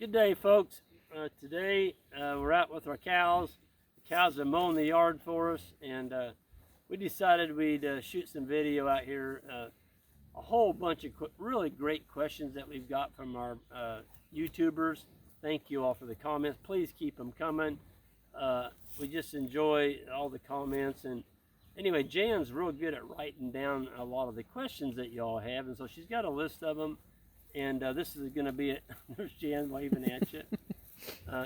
Good day, folks. Today we're out with our cows. The cows are mowing the yard for us, and we decided we'd shoot some video out here. A whole bunch of really great questions that we've got from our YouTubers. Thank you all for the comments. Please keep them coming. We just enjoy all the comments. And anyway, Jan's real good at writing down a lot of the questions that y'all have, and so she's got a list of them. And this is going to be it. There's Jan waving at you.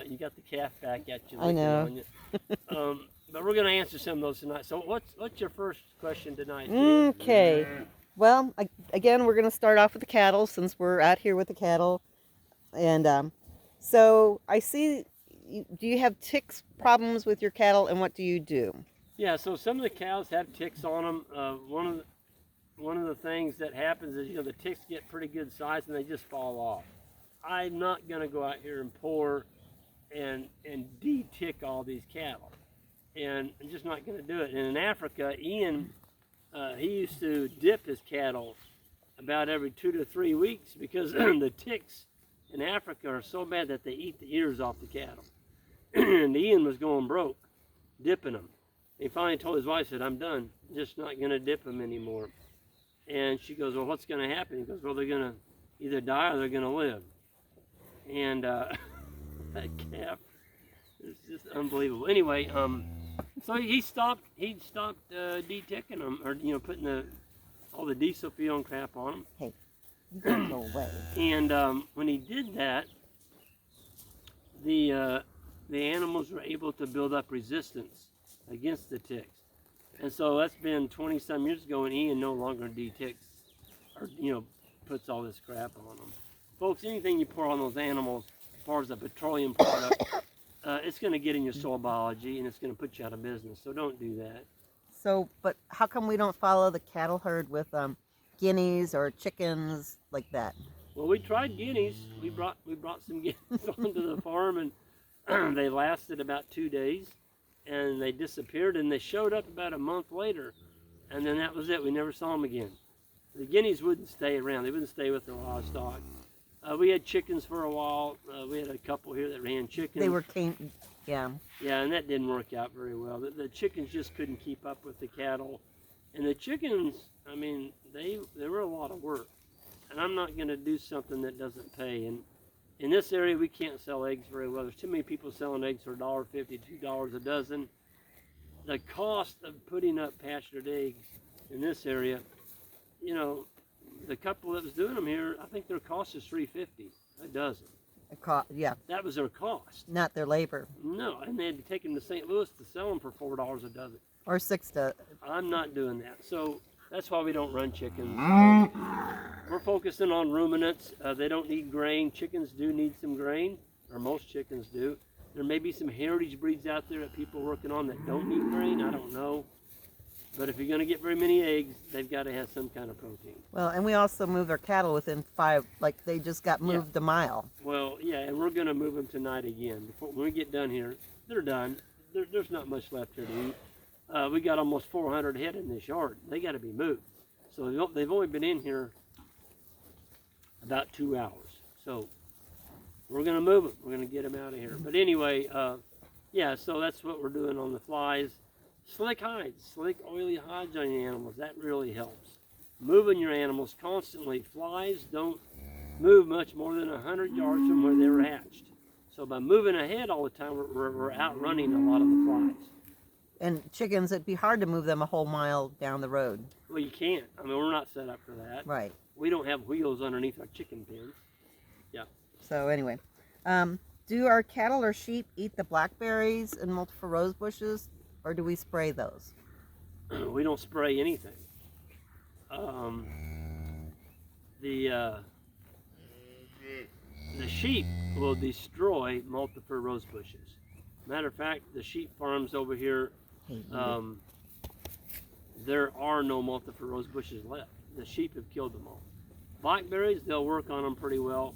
You got the calf back at you. I know. On you. But we're going to answer some of those tonight. So what's your first question tonight? Okay. Well, again, we're going to start off with the cattle since we're out here with the cattle. And so I see, do you have ticks problems with your cattle, and what do you do? Yeah, so some of the cows have ticks on them. One of the things that happens is, the ticks get pretty good size and they just fall off. I'm not going to go out here and pour and de-tick all these cattle. And I'm just not going to do it. And in Africa, Ian, he used to dip his cattle about every 2 to 3 weeks because the ticks in Africa are so bad that they eat the ears off the cattle. And Ian was going broke, dipping them. He finally told his wife, said, "I'm done, just not going to dip them anymore." And she goes, "Well, what's going to happen?" He goes, "Well, they're going to either die or they're going to live." And that calf is just unbelievable. Anyway, so he stopped de-ticking them, or putting all the diesel fuel and crap on them. Hey, you gotta go away. And when he did that, the animals were able to build up resistance against the ticks. And so that's been 20-some years ago, and Ian no longer de-ticks or, puts all this crap on them. Folks, anything you pour on those animals, as far as a petroleum product, it's going to get in your soil biology, and it's going to put you out of business. So don't do that. So, but how come we don't follow the cattle herd with guineas or chickens like that? Well, we tried guineas. We brought some guineas onto the farm, and they lasted about 2 days. And they disappeared, and they showed up about a month later, and then that was it. We never saw them again. The guineas wouldn't stay around. They wouldn't stay with their livestock. We had chickens for a while. We had a couple here that ran chickens. They were yeah. Yeah, and that didn't work out very well. The chickens just couldn't keep up with the cattle. And the chickens, I mean, they were a lot of work. And I'm not going to do something that doesn't pay. And in this area, we can't sell eggs very well. There's too many people selling eggs for $1.50, $2 a dozen. The cost of putting up pastured eggs in this area, the couple that was doing them here, I think their cost is $3.50 a dozen. Yeah. That was their cost. Not their labor. No, and they had to take them to St. Louis to sell them for $4 a dozen. Or $6. I'm not doing that. So that's why we don't run chickens. We're focusing on ruminants. They don't need grain. Chickens do need some grain, or most chickens do. There may be some heritage breeds out there that people are working on that don't need grain. I don't know. But if you're going to get very many eggs, they've got to have some kind of protein. Well, and we also move our cattle within 5, like they just got moved a mile. Well, yeah, and we're going to move them tonight again. When we get done here, they're done. There's not much left here to eat. We got almost 400 head in this yard. They got to be moved. So they've only been in here about 2 hours. So we're going to move them. We're going to get them out of here. But anyway, yeah, so that's what we're doing on the flies. Slick hides, slick oily hides on your animals. That really helps. Moving your animals constantly. Flies don't move much more than 100 yards from where they were hatched. So by moving ahead all the time, we're outrunning a lot of the flies. And chickens, it'd be hard to move them a whole mile down the road. Well, you can't. I mean, we're not set up for that. Right. We don't have wheels underneath our chicken pens. Yeah. So anyway, do our cattle or sheep eat the blackberries and multiple rose bushes, or do we spray those? We don't spray anything. The sheep will destroy multiple rose bushes. Matter of fact, the sheep farms over here, there are no multiple rose bushes left. The sheep have killed them all. Blackberries, they'll work on them pretty well.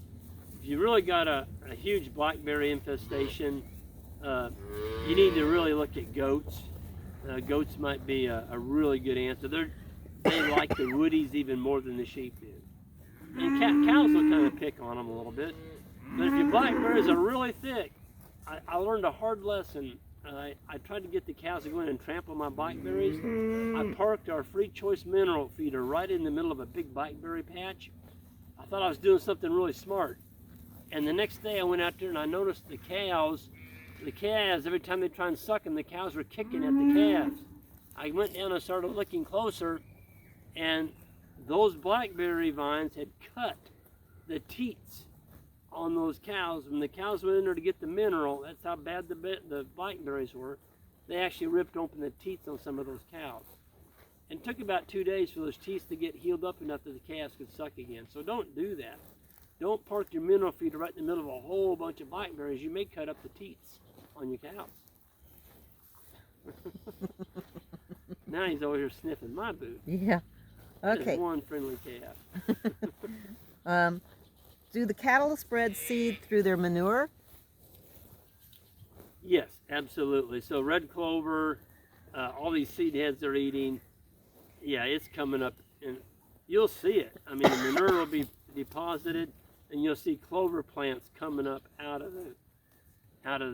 If you really got a huge blackberry infestation, you need to really look at goats. Goats might be a really good answer. They like the woodies even more than the sheep do. And cows will kind of pick on them a little bit. But if your blackberries are really thick, I learned a hard lesson. I tried to get the cows to go in and trample my blackberries. I parked our free choice mineral feeder right in the middle of a big blackberry patch. I thought I was doing something really smart. And the next day I went out there and I noticed the calves, every time they try and suck them, the cows were kicking at the calves. I went down and started looking closer, and those blackberry vines had cut the teats on those cows. When the cows went in there to get the mineral, that's how bad the blackberries were. They actually ripped open the teats on some of those cows. And it took about 2 days for those teats to get healed up enough that the calves could suck again. So don't do that. Don't park your mineral feeder right in the middle of a whole bunch of blackberries. You may cut up the teats on your cows. Now he's over here sniffing my boot. Yeah. Okay. There's one friendly calf. Do the cattle spread seed through their manure? Yes, absolutely. So red clover, all these seed heads they're eating, yeah, it's coming up, and you'll see it. I mean, the manure will be deposited, and you'll see clover plants coming up out of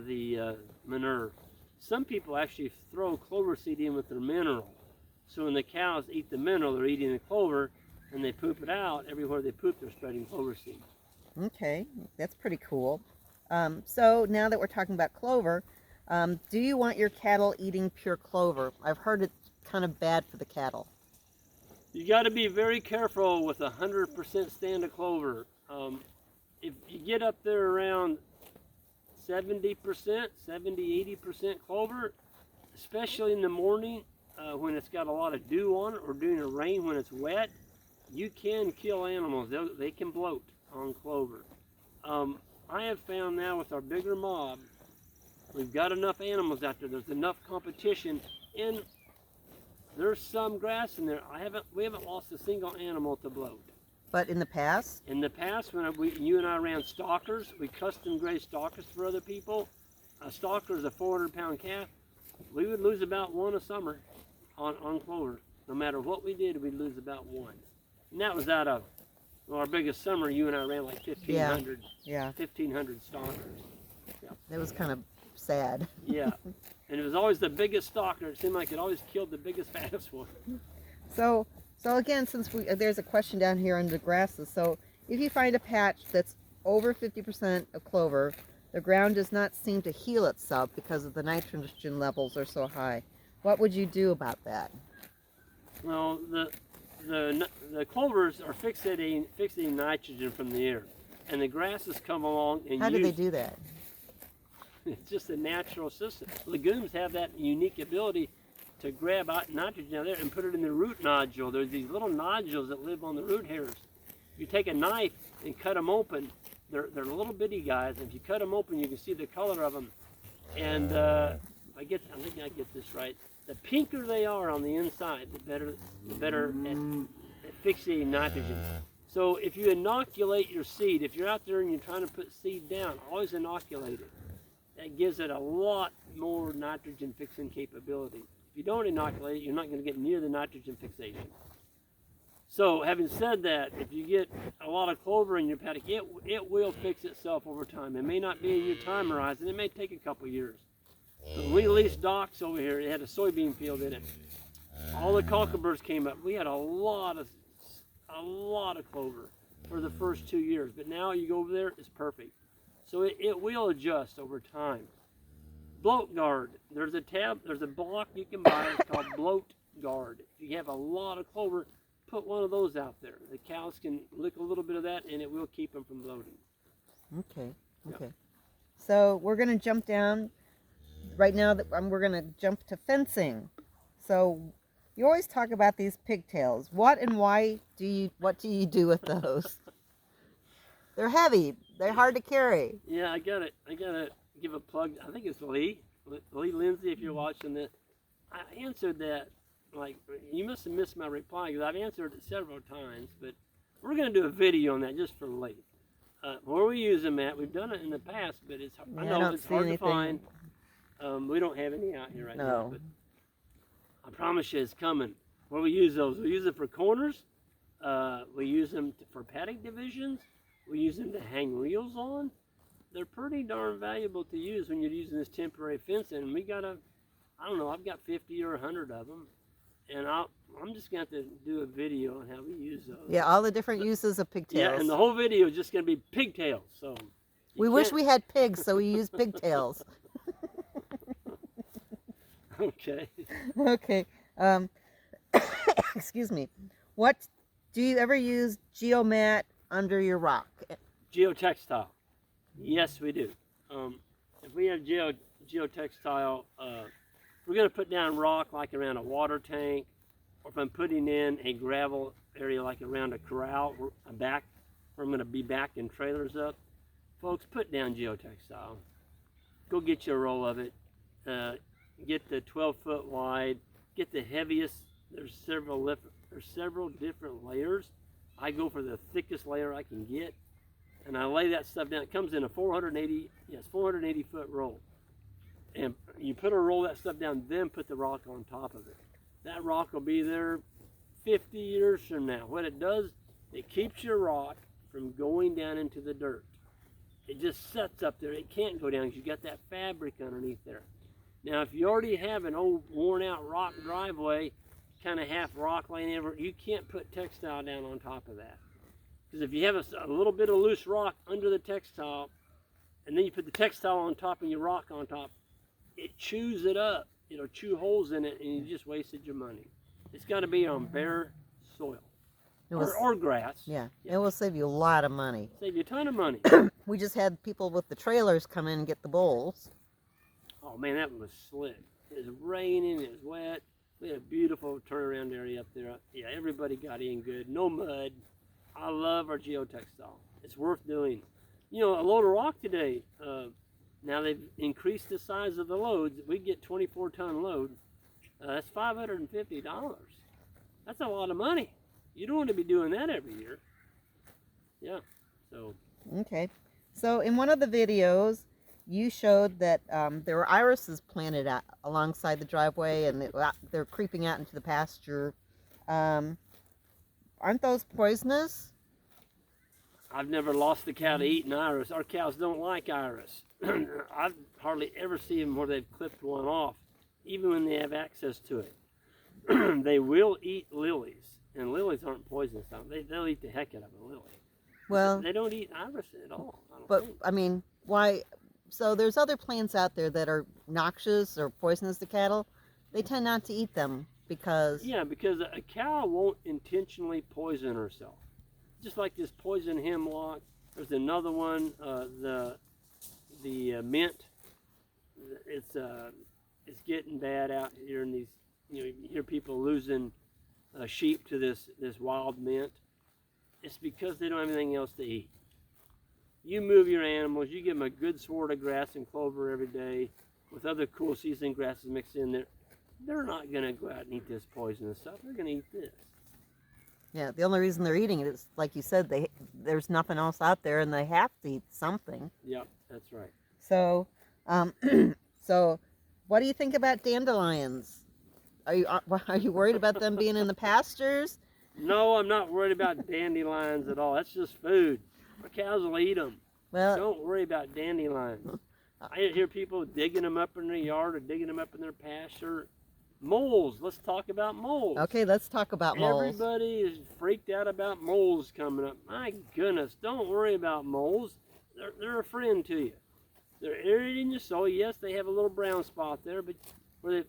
the manure. Some people actually throw clover seed in with their mineral. So when the cows eat the mineral, they're eating the clover, and they poop it out. Everywhere they poop, they're spreading clover seed. Okay, that's pretty cool. So now that we're talking about clover, do you want your cattle eating pure clover? I've heard it's kind of bad for the cattle. You got to be very careful with 100% stand of clover. If you get up there around 70%, 80% clover, especially in the morning when it's got a lot of dew on it, or during the rain when it's wet, you can kill animals. They can bloat on clover. I have found now with our bigger mob, we've got enough animals out there. There's enough competition, and there's some grass in there. We haven't lost a single animal to bloat. But in the past? In the past, when you and I ran stalkers, we custom grazed stalkers for other people. A stalker is a 400-pound calf. We would lose about one a summer on clover. No matter what we did, we'd lose about one. And that was out of, well, our biggest summer, you and I ran like 1,500. Yeah. 1,500 stalkers. Yeah. That was kind of sad. Yeah. And it was always the biggest stalker. It seemed like it always killed the biggest, fattest one. So again, since there's a question down here under the grasses. So if you find a patch that's over 50% of clover, the ground does not seem to heal itself because of the nitrogen levels are so high. What would you do about that? Well, the clovers are fixating nitrogen from the air, and the grasses come along and How do they do that? It's just a natural system. Legumes have that unique ability to grab out nitrogen out there and put it in the root nodule. There's these little nodules that live on the root hairs. If you take a knife and cut them open, they're little bitty guys. If you cut them open, you can see the color of them. And I think I get this right. The pinker they are on the inside, the better at fixating nitrogen. So if you inoculate your seed, if you're out there and you're trying to put seed down, always inoculate it. That gives it a lot more nitrogen fixing capability. If you don't inoculate it, you're not going to get near the nitrogen fixation. So having said that, if you get a lot of clover in your paddock, it will fix itself over time. It may not be in your time horizon. It may take a couple years. When we leased docks over here, it had a soybean field in it. All the cockabirds came up. We had a lot of clover for the first 2 years. But now you go over there, it's perfect. So it will adjust over time. Bloat guard. There's a block you can buy. It's called bloat guard. If you have a lot of clover, put one of those out there. The cows can lick a little bit of that, and it will keep them from bloating. Okay. Yeah. So we're going to jump down. Right now, we're going to jump to fencing. So you always talk about these pigtails. What and why what do you do with those? They're heavy. They're hard to carry. Yeah, I gotta give a plug. I think it's Lee Lindsay. If you're watching this, I answered that. Like, you must have missed my reply because I've answered it several times. But we're gonna do a video on that just for Lee. Where we use them at, we've done it in the past, but I know it's hard to find. We don't have any out here right now, but I promise you it's coming. Where we use those, we use it for corners. We use them for paddock divisions. We use them to hang reels on. they're pretty darn valuable to use when you're using this temporary fencing. And we got I don't know, I've got 50 or 100 of them, and I'm just going to have to do a video on how we use those. Yeah, all the different uses of pigtails. Yeah, and the whole video is just going to be pigtails. So we wish we had pigs, so we use pigtails. Okay. Okay. Excuse me. What do you ever use geomat under your rock? Geotextile. Yes, we do. If we have geotextile, we're going to put down rock like around a water tank, or if I'm putting in a gravel area like around a corral, where I'm going to be backing trailers up. Folks, put down geotextile. Go get you a roll of it. Get the 12-foot wide. Get the heaviest. There's several different layers. I go for the thickest layer I can get, and I lay that stuff down. It comes in a 480 foot roll, and you put a roll of that stuff down, then put the rock on top of it. That rock will be there 50 years from now. What it does, it keeps your rock from going down into the dirt. It just sets up there. It can't go down because you got that fabric underneath there. Now, if you already have an old worn-out rock driveway, kind of half rock laying over, you can't put textile down on top of that. Because if you have a little bit of loose rock under the textile, and then you put the textile on top and your rock on top, it chews it up. It'll chew holes in it, and you just wasted your money. It's got to be on bare soil or grass. Yeah, it will save you a lot of money. Save you a ton of money. We just had people with the trailers come in and get the bowls. Oh man, that was slick. It was raining, it was wet. We had a beautiful turnaround area up there. Yeah, everybody got in good. No mud. I love our geotextile. It's worth doing. You know, a load of rock today, now they've increased the size of the loads. We get 24-ton load. That's $550. That's a lot of money. You don't want to be doing that every year. Yeah, so. Okay. So in one of the videos, you showed that there were irises planted out alongside the driveway, and they're creeping out into the pasture. Aren't those poisonous? I've never lost a cow to eating iris. Our cows don't like iris. I've hardly ever seen them where they've clipped one off, even when they have access to it. They will eat lilies, and lilies aren't poisonous. They'll eat the heck out of a lily. Well, they don't eat iris at all. But I mean, why? So there's other plants out there that are noxious or poisonous to cattle. They tend not to eat them because... Yeah, because a cow won't intentionally poison herself. Just like this poison hemlock. There's another one, the mint. It's getting bad out here in these. You hear people losing sheep to this wild mint. It's because they don't have anything else to eat. You move your animals, you give them a good sward of grass and clover every day with other cool season grasses mixed in there. They're not going to go out and eat this poisonous stuff. They're going to eat this. Yeah, the only reason they're eating it is, like you said, there's nothing else out there and they have to eat something. Yep, that's right. So, so what do you think about dandelions? Are you worried about them being in the pastures? No, I'm not worried about dandelions at all. That's just food. Our cows will eat them. Well, don't worry about dandelions. I hear people digging them up in their yard or digging them up in their pasture. Moles. Let's talk about moles. Okay, let's talk about moles. Everybody is freaked out about moles coming up. My goodness, don't worry about moles. They're a friend to you. They're aerating your soil. Yes, they have a little brown spot there, but where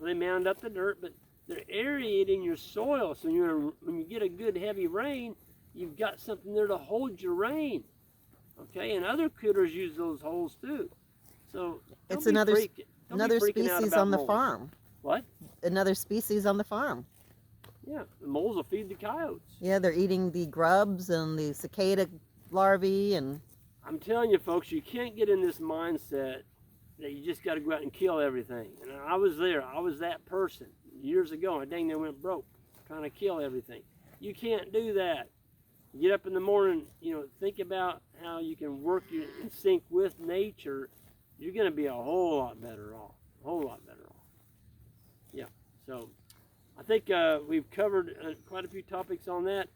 they mound up the dirt, but they're aerating your soil. So when you get a good heavy rain, you've got something there to hold your rain. Okay, and other critters use those holes too. So it's another species on the moles. farm. What? Another species on the farm. Yeah, the moles will feed the coyotes. Yeah, they're eating the grubs and the cicada larvae, and I'm telling you, folks, you can't get in this mindset that you just got to go out and kill everything. And I was there. I was that person years ago. I dang near went broke trying to kill everything. You can't do that. You get up in the morning, think about how you can work in sync with nature. You're going to be a whole lot better off. A whole lot better off. Yeah. So I think we've covered quite a few topics on that.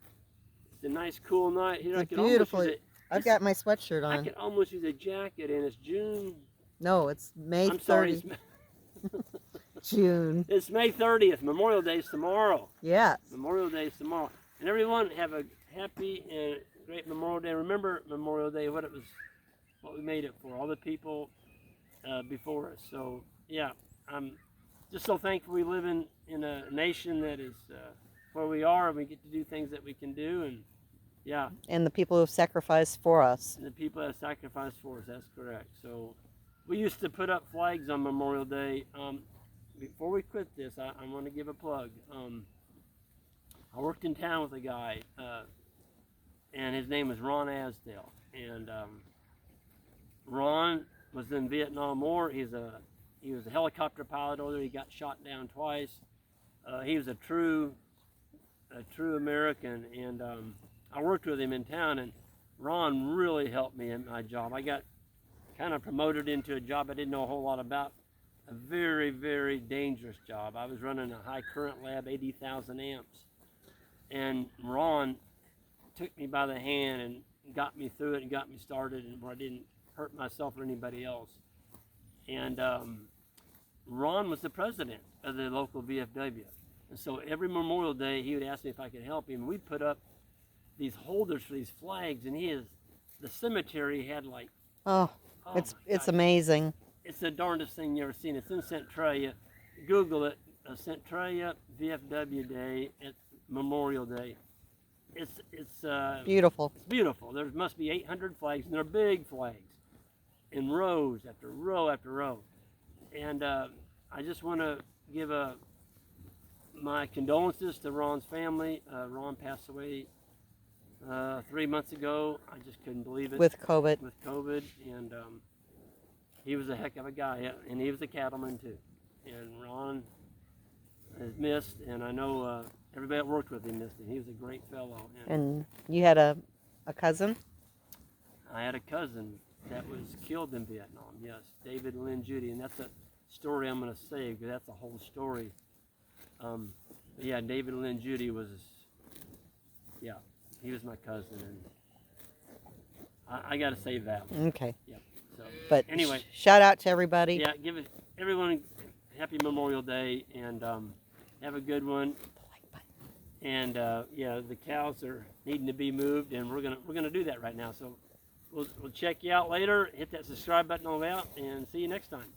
It's a nice, cool night here. It's beautiful. I've got my sweatshirt I on. could almost use a jacket, and it's June. No, it's May I'm sorry, 30th. June. it's May 30th. Memorial Day's tomorrow. Yes. Memorial Day is tomorrow. And everyone have a happy and great Memorial Day. Remember Memorial Day, what we made it for, all the people before us. So yeah, I'm just so thankful we live in a nation that is where we are, and we get to do things that we can do, and yeah. And the people who have sacrificed for us. And the people that sacrificed for us, that's correct. So we used to put up flags on Memorial Day. Before we quit this, I want to give a plug. I worked in town with a guy, and his name was Ron Asdale. And Ron was in Vietnam War. He was a helicopter pilot over there. He got shot down twice. He was a true American, and I worked with him in town. And Ron really helped me in my job. I got kind of promoted into a job I didn't know a whole lot about. A very, very dangerous job. I was running a high current lab, 80,000 amps. And Ron took me by the hand and got me through it and got me started, and where I didn't hurt myself or anybody else. And Ron was the president of the local VFW. And so every Memorial Day, he would ask me if I could help him. We'd put up these holders for these flags, and the cemetery had like, It's amazing. It's the darndest thing you ever seen. It's in Centralia. Google it, Centralia VFW Day at Memorial Day. It's Beautiful. It's beautiful. There must be 800 flags, and they're big flags, in rows after row after row. And I just want to give my condolences to Ron's family. Ron passed away 3 months ago. I just couldn't believe it. With COVID. With COVID, and he was a heck of a guy, and he was a cattleman too. And Ron is missed, and I know everybody that worked with him missed him. He was a great fellow. And you had a cousin? I had a cousin that was killed in Vietnam, yes, David and Lynn Judy, and that's a story I'm going to save, because that's a whole story. Yeah, David and Lynn Judy was, yeah, he was my cousin, and I got to save that one. Okay. Yeah. So, but anyway, shout out to everybody. Yeah, give everyone a happy Memorial Day, and have a good one. And yeah, the cows are needing to be moved, and we're gonna do that right now. So we'll check you out later. Hit that subscribe button on out, and see you next time.